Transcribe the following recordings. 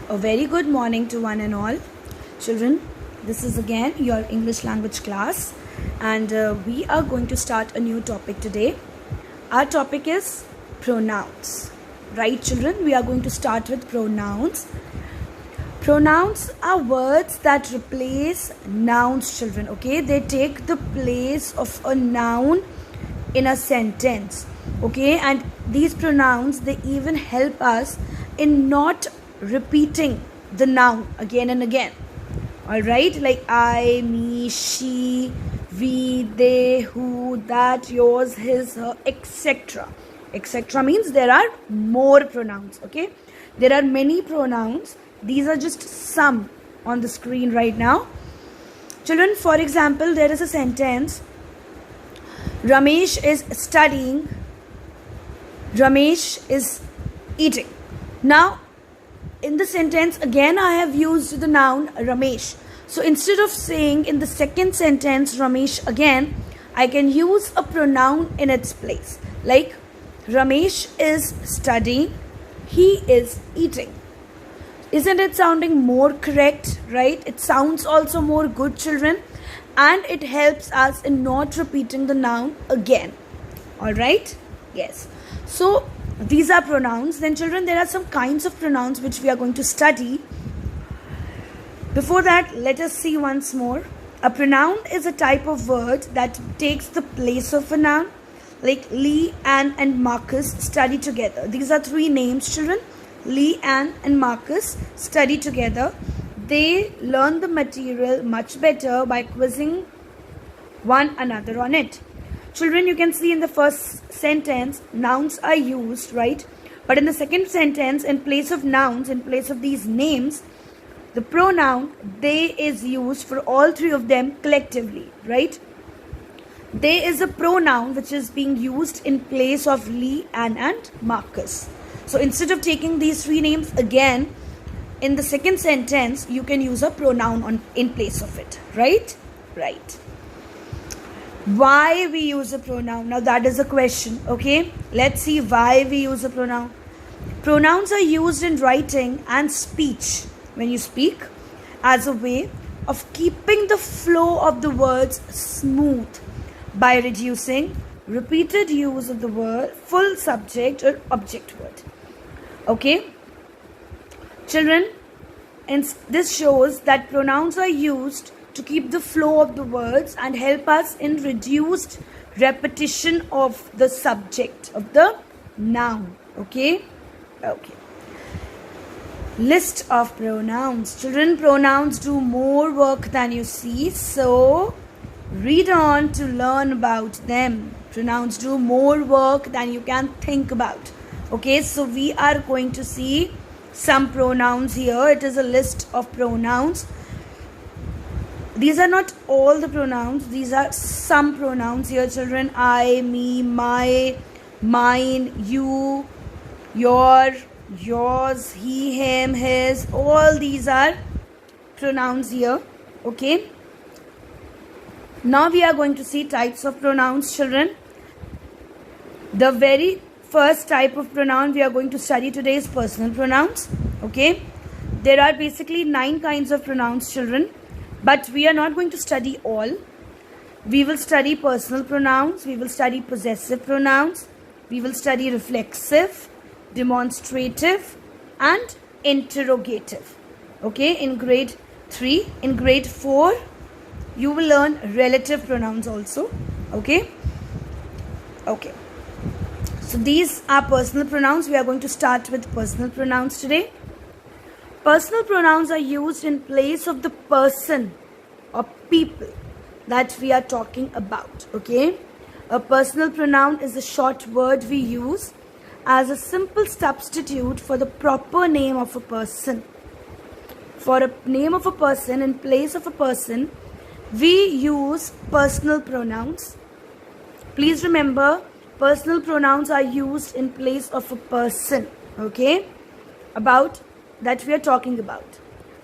A very good morning to one and all. Children, this is again your English language class, and we are going to start a new topic today. Our topic is pronouns. Right, children? We are going to start with pronouns. Pronouns are words that replace nouns, children. Okay, they take the place of a noun in a sentence. Okay, and these pronouns, they even help us in not repeating the noun again and again. All right, like I, me, she, we, they, who, that, yours, his, her, etc. Etc. means there are more pronouns. Okay, there are many pronouns. These are just some on the screen right now. Children, for example, there is a sentence: Ramesh is studying, Ramesh is eating. Now, in the sentence, again I have used the noun Ramesh. So instead of saying in the second sentence Ramesh again, I can use a pronoun in its place. Like Ramesh is studying, he is eating. Isn't it sounding more correct, right? It sounds also more good, children, and it helps us in not repeating the noun again. All right? Yes. So these are pronouns. Then, children, there are some kinds of pronouns which we are going to study. Before that, let us see once more. A pronoun is a type of word that takes the place of a noun. Like Lee, Anne, and Marcus study together. These are three names, children. Lee, Anne, and Marcus study together. They learn the material much better by quizzing one another on it. Children, you can see in the first sentence, nouns are used, right? But in the second sentence, in place of nouns, in place of these names, the pronoun they is used for all three of them collectively, right? They is a pronoun which is being used in place of Lee, Anne, and Marcus. So instead of taking these three names again, in the second sentence, you can use a pronoun in place of it, right? Right. Why we use a pronoun? Now that is a question, okay? Let's see why we use a pronoun. Pronouns are used in writing and speech when you speak as a way of keeping the flow of the words smooth by reducing repeated use of the word full subject or object word. Okay? Children, and this shows that pronouns are used to keep the flow of the words and help us in reduced repetition of the subject of the noun. Okay? Okay. List of pronouns. Children, pronouns do more work than you see, so read on to learn about them. Pronouns do more work than you can think about. Okay, so we are going to see some pronouns here. It is a list of pronouns. These are not all the pronouns. These are some pronouns here, children. I, me, my, mine, you, your, yours, he, him, his. All these are pronouns here. Okay. Now we are going to see types of pronouns, children. The very first type of pronoun we are going to study today is personal pronouns. Okay. There are basically 9 kinds of pronouns, children. But we are not going to study all. We will study personal pronouns. We will study possessive pronouns. We will study reflexive, demonstrative, and interrogative. Okay, in grade 3. In grade 4, you will learn relative pronouns also. Okay. Okay. So these are personal pronouns. We are going to start with personal pronouns today. Personal pronouns are used in place of the person or people that we are talking about. Okay. A personal pronoun is a short word we use as a simple substitute for the proper name of a person. For a name of a person, in place of a person, we use personal pronouns. Please remember, personal pronouns are used in place of a person. Okay. About that we are talking about.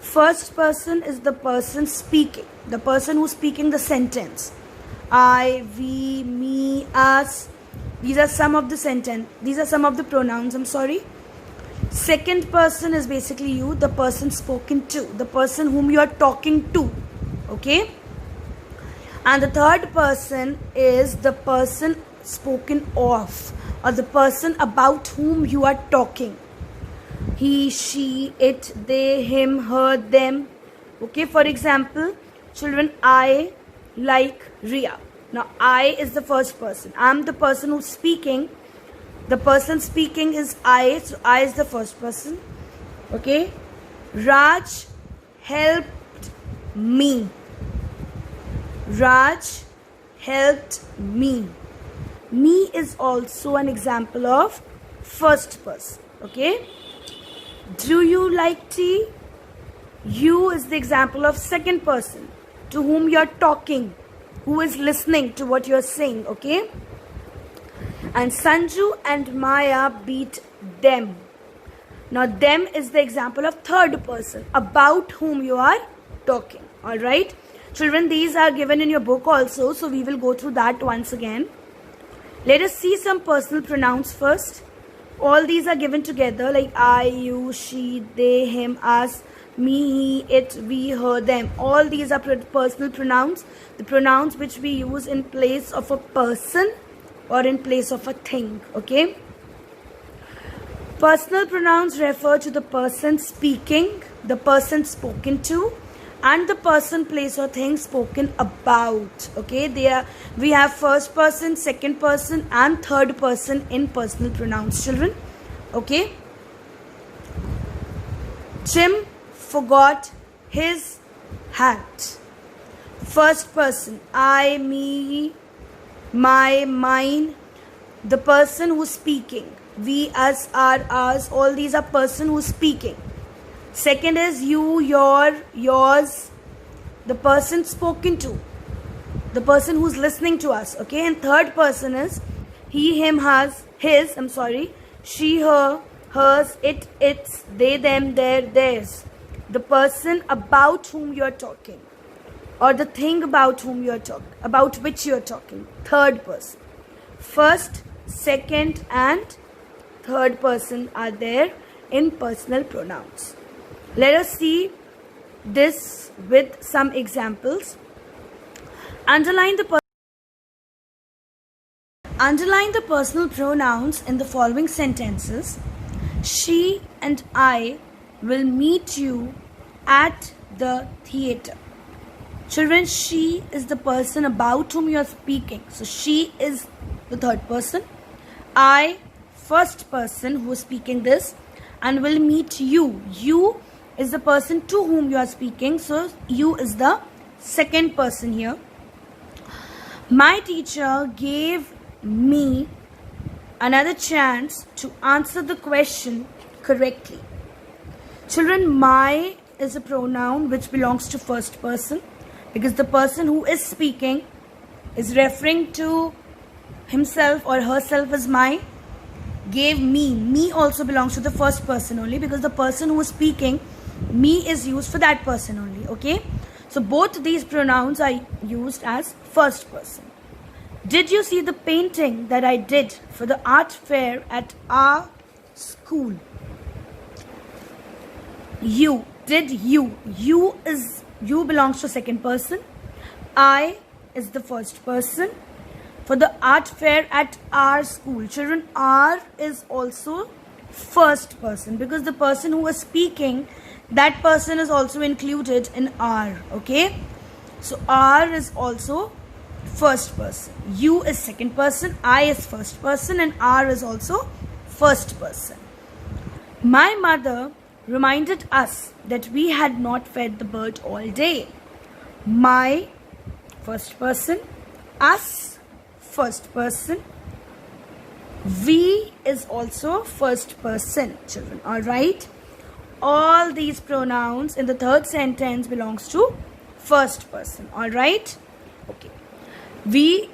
First person is the person speaking, the person who's speaking the sentence. I, we, me, us. These are some of the pronouns. Second person is basically you, the person spoken to, the person whom you are talking to. Okay? And the third person is the person spoken of, or the person about whom you are talking. He, she, it, they, him, her, them. Okay, for example, children, I like Ria. Now, I is the first person. I'm the person who's speaking. The person speaking is I, so I is the first person. Okay, Raj helped me. Raj helped me. Me is also an example of first person. Okay. Do you like tea? You is the example of second person, to whom you are talking, who is listening to what you are saying. Okay. And Sanju and Maya beat them. Now, them is the example of third person, about whom you are talking. Alright. Children, these are given in your book also, so we will go through that once again. Let us see some personal pronouns first. All these are given together, like I, you, she, they, him, us, me, he, it, we, her, them. All these are personal pronouns, the pronouns which we use in place of a person or in place of a thing. Okay. Personal pronouns refer to the person speaking, the person spoken to, and the person, place, or thing spoken about. Okay, we have first person, second person, and third person in personal pronouns, children. Okay. Jim forgot his hat. First person, I, me, my, mine. The person who's speaking, we, us, our, ours. All these are person who's speaking. Second is you, your, yours, the person spoken to, the person who's listening to us. Okay. And third person is he, him, his, she, her, hers, it, its, they, them, their, theirs. The person about whom you are talking, or the thing about whom you are talking, about which you are talking. Third person. First, second, and third person are there in personal pronouns. Let us see this with some examples. Underline the personal pronouns in the following sentences. She and I will meet you at the theater. Children, she is the person about whom you are speaking. So she is the third person. I, first person who is speaking this, and will meet you. You is the person to whom you are speaking. So you is the second person here. My teacher gave me another chance to answer the question correctly. Children, my is a pronoun which belongs to first person, because the person who is speaking is referring to himself or herself as my. Gave me. Me also belongs to the first person only, because the person who is speaking, me is used for that person only. Okay. So both these pronouns are used as first person. Did you see the painting that I did for the art fair at our school? You. Did you. You belongs to second person. I is the first person. For the art fair at our school. Children, our is also first person, because the person who was speaking, that person is also included in our. Okay. So our is also first person. You is second person. I is first person. And our is also first person. My mother reminded us that we had not fed the bird all day. My, first person. Us, first person. We is also first person, children. Alright. All these pronouns in the third sentence belongs to first person. Alright. Okay. We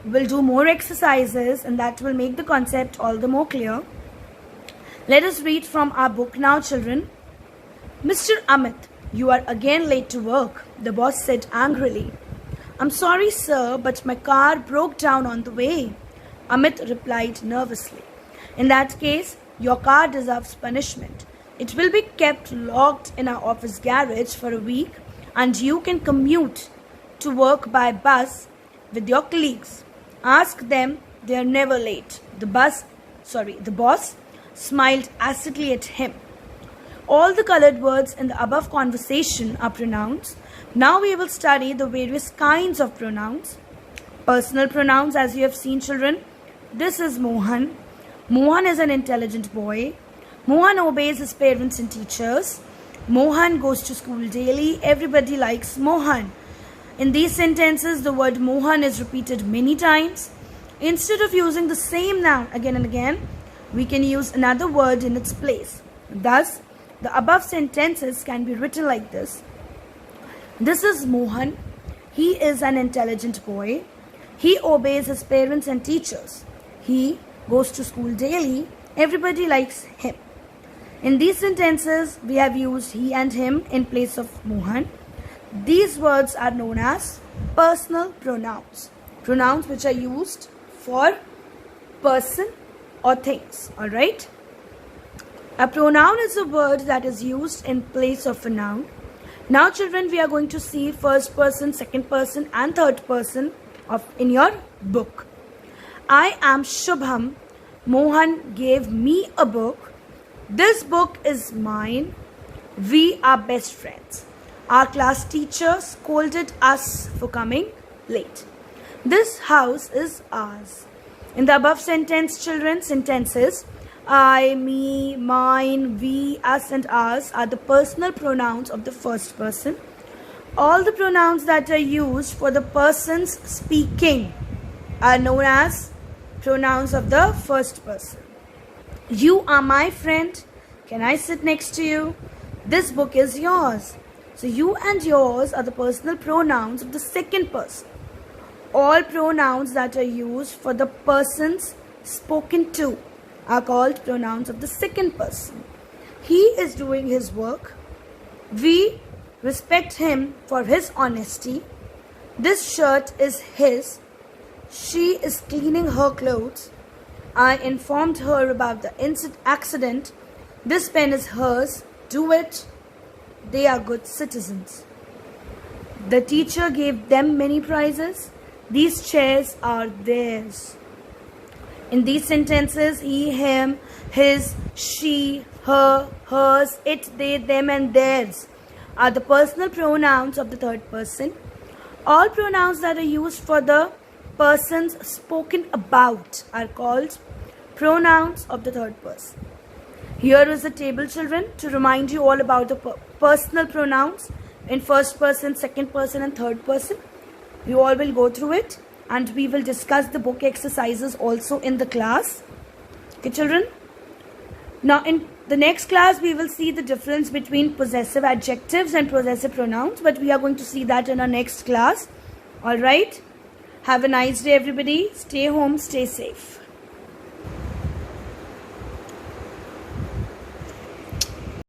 will do more exercises, and that will make the concept all the more clear. Let us read from our book now, children. Mr. Amit, you are again late to work, the boss said angrily. I'm sorry, sir, but my car broke down on the way, Amit replied nervously. In that case, Your car deserves punishment. It will be kept locked in our office garage for a week, and you can commute to work by bus with your colleagues. Ask them, they are never late. The boss smiled acidly at him. All the colored words in the above conversation are pronouns. Now we will study the various kinds of pronouns. Personal pronouns, as you have seen, children. This is Mohan. Mohan is an intelligent boy. Mohan obeys his parents and teachers. Mohan goes to school daily. Everybody likes Mohan. In these sentences, the word Mohan is repeated many times. Instead of using the same noun again and again, we can use another word in its place. Thus, the above sentences can be written like this. This is Mohan. He is an intelligent boy. He obeys his parents and teachers. He goes to school daily. Everybody likes him. In these sentences, we have used he and him in place of Mohan. These words are known as personal pronouns. Pronouns which are used for person or things. Alright? A pronoun is a word that is used in place of a noun. Now children, we are going to see first person, second person and third person in your book. I am Shubham. Mohan gave me a book. This book is mine. We are best friends. Our class teacher scolded us for coming late. This house is ours. In the above sentence, children, sentences I, me, mine, we, us and ours are the personal pronouns of the first person. All the pronouns that are used for the persons speaking are known as pronouns of the first person. You are my friend. Can I sit next to you? This book is yours. So you and yours are the personal pronouns of the second person. All pronouns that are used for the persons spoken to are called pronouns of the second person. He is doing his work. We respect him for his honesty. This shirt is his. She is cleaning her clothes. I informed her about the accident. This pen is hers. Do it. They are good citizens. The teacher gave them many prizes. These chairs are theirs. In these sentences, he, him, his, she, her, hers, it, they, them and theirs are the personal pronouns of the third person. All pronouns that are used for the persons spoken about are called pronouns of the third person. Here is a table, children, to remind you all about the personal pronouns in first person, second person and third person. You all will go through it and we will discuss the book exercises also in the class. Okay, children? Now, in the next class, we will see the difference between possessive adjectives and possessive pronouns, but we are going to see that in our next class. Alright? Have a nice day, everybody. Stay home, stay safe.